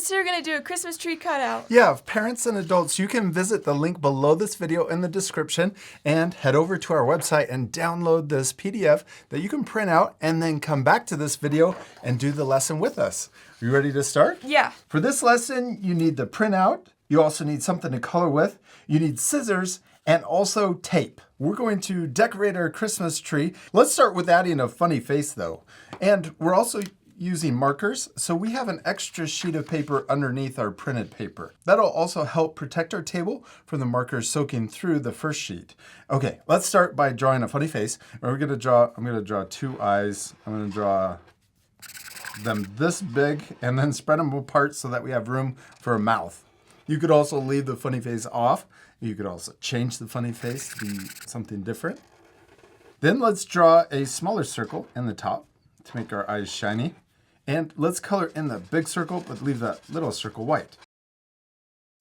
kids today are going to do a Christmas tree cutout. Yeah, parents and adults, you can visit the link below this video in the description and head over to our website and download this PDF that you can print out and then come back to this video and do the lesson with us. Are you ready to start? Yeah. For this lesson, you need the printout. You also need something to color with. You need scissors and also tape. We're going to decorate our Christmas tree. Let's start with adding a funny face though. And we're also using markers, so we have an extra sheet of paper underneath our printed paper. That'll also help protect our table from the markers soaking through the first sheet. Okay, let's start by drawing a funny face. I'm gonna draw two eyes. I'm gonna draw them this big and then spread them apart so that we have room for a mouth. You could also leave the funny face off. You could also change the funny face to be something different. Then let's draw a smaller circle in the top to make our eyes shiny. And let's color in the big circle, but leave that little circle white.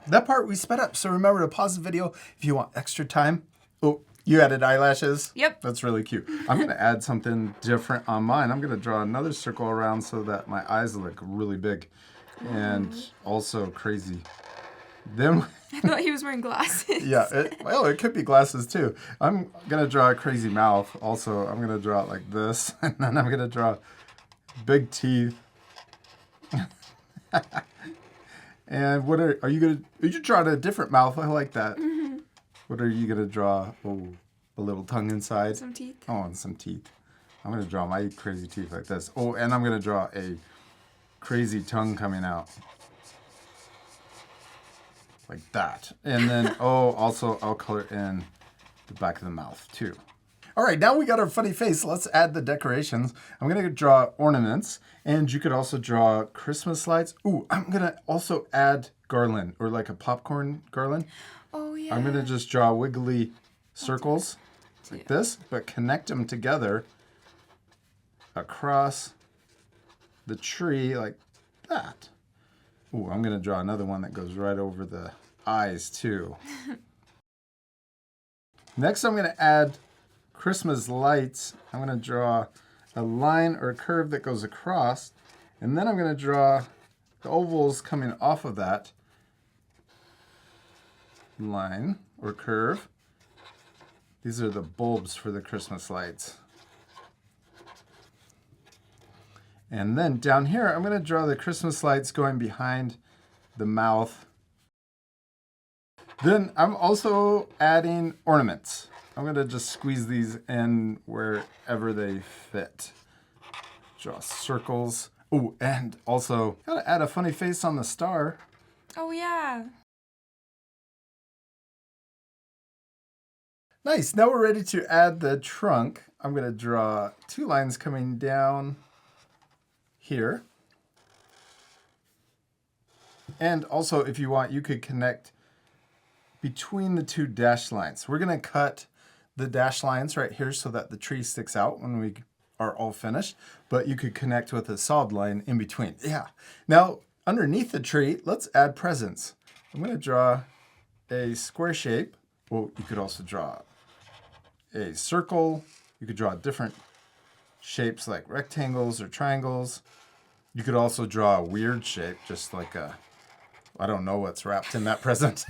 That part we sped up, so remember to pause the video if you want extra time. Oh, you added eyelashes? Yep. That's really cute. I'm gonna add something different on mine. I'm gonna draw another circle around so that my eyes look really big and also crazy. Then I thought he was wearing glasses. yeah, it could be glasses too. I'm gonna draw a crazy mouth. Also, I'm gonna draw it like this, and then I'm gonna draw big teeth. And what are you gonna? You draw a different mouth. I like that. Mm-hmm. What are you gonna draw? Oh, a little tongue inside. Some teeth. Oh, and some teeth. I'm gonna draw my crazy teeth like this. Oh, and I'm gonna draw a crazy tongue coming out. Like that. And then, also I'll color in the back of the mouth too. All right, now we got our funny face. Let's add the decorations. I'm gonna draw ornaments, and you could also draw Christmas lights. Ooh, I'm gonna also add garland, or like a popcorn garland. Oh yeah. I'm gonna just draw wiggly circles like this, but connect them together across the tree like that. Ooh, I'm gonna draw another one that goes right over the eyes too. Next, I'm gonna add Christmas lights. I'm gonna draw a line or a curve that goes across, and then I'm gonna draw the ovals coming off of that line or curve. These are the bulbs for the Christmas lights. And then down here, I'm gonna draw the Christmas lights going behind the mouth. Then I'm also adding ornaments. I'm gonna just squeeze these in wherever they fit. Draw circles. Oh, and also gotta add a funny face on the star. Oh yeah. Nice, now we're ready to add the trunk. I'm gonna draw two lines coming down here. And also, if you want, you could connect between the two dashed lines. We're gonna cut the dashed lines right here so that the tree sticks out when we are all finished, but you could connect with a solid line in between. Yeah. Now, underneath the tree, let's add presents. I'm gonna draw a square shape. Well, you could also draw a circle. You could draw different shapes like rectangles or triangles. You could also draw a weird shape, just like I don't know what's wrapped in that present.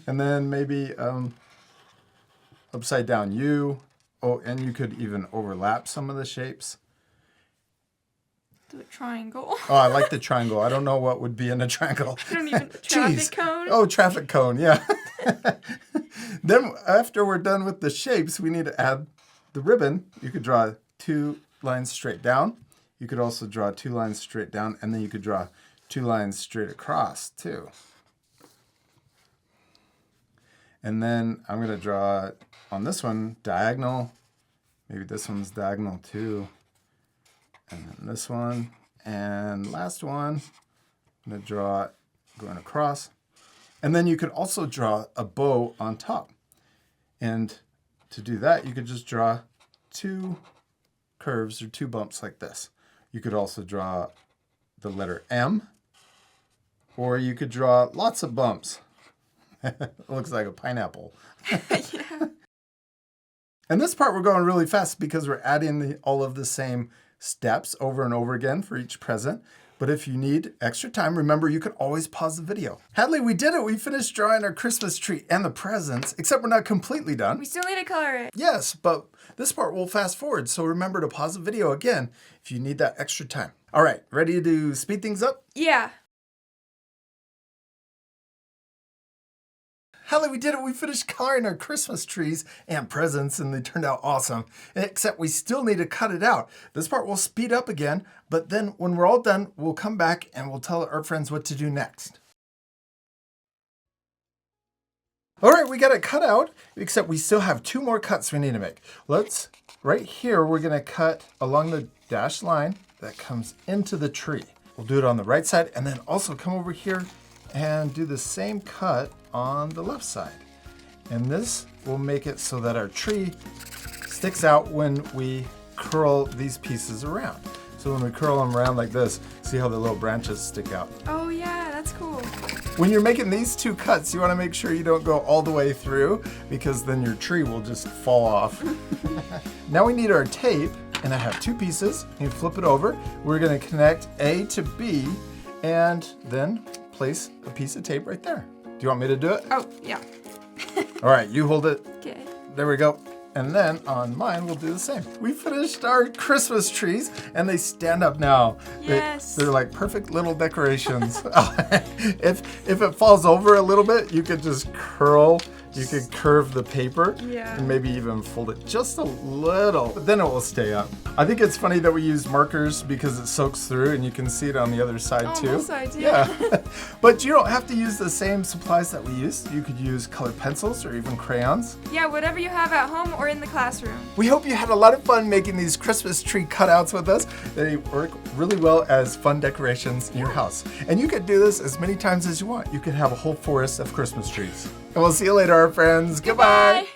And then maybe upside down U. Oh, and you could even overlap some of the shapes. Do a triangle. Oh, I like the triangle. I don't know what would be in a triangle. I don't even, traffic cone? Oh, traffic cone, yeah. Then after we're done with the shapes, we need to add the ribbon. You could draw two lines straight down. You could also draw two lines straight down, and then you could draw two lines straight across too. And then I'm gonna draw on this one diagonal. Maybe this one's diagonal too. And then this one. And last one, I'm gonna draw it going across. And then you could also draw a bow on top. And to do that, you could just draw two curves or two bumps like this. You could also draw the letter M, or you could draw lots of bumps. It looks like a pineapple. Yeah. And this part we're going really fast because we're adding all of the same steps over and over again for each present. But if you need extra time, remember you can always pause the video. Hadley, we did it. We finished drawing our Christmas tree and the presents, except we're not completely done. We still need to color it. Yes, but this part we'll fast forward. So remember to pause the video again if you need that extra time. All right, ready to speed things up? Yeah. Hadley, we did it. We finished coloring our Christmas trees and presents, and they turned out awesome. Except we still need to cut it out. This part will speed up again, but then when we're all done, we'll come back and we'll tell our friends what to do next. All right, we got it cut out, except we still have 2 more cuts we need to make. Right here, we're gonna cut along the dashed line that comes into the tree. We'll do it on the right side, and then also come over here and do the same cut on the left side. And this will make it so that our tree sticks out when we curl these pieces around. So when we curl them around like this, see how the little branches stick out. Oh yeah, that's cool. When you're making these 2 cuts, you want to make sure you don't go all the way through, because then your tree will just fall off. Now we need our tape, and I have 2 pieces. You flip it over. We're going to connect A to B, and then place a piece of tape right there. Do you want me to do it? Oh, yeah. All right, you hold it. Okay. There we go. And then on mine, we'll do the same. We finished our Christmas trees, and they stand up now. Yes. They're like perfect little decorations. If it falls over a little bit, you could just you could curve the paper, Yeah. and maybe even fold it just a little, but then it will stay up. I think it's funny that we use markers because it soaks through, and you can see it on the other side too. Both sides, yeah. But you don't have to use the same supplies that we used. You could use colored pencils or even crayons. Yeah, whatever you have at home or in the classroom. We hope you had a lot of fun making these Christmas tree cutouts with us. They work really well as fun decorations in your house. And you could do this as many times as you want. You could have a whole forest of Christmas trees. And we'll see you later, our friends. Goodbye. Bye.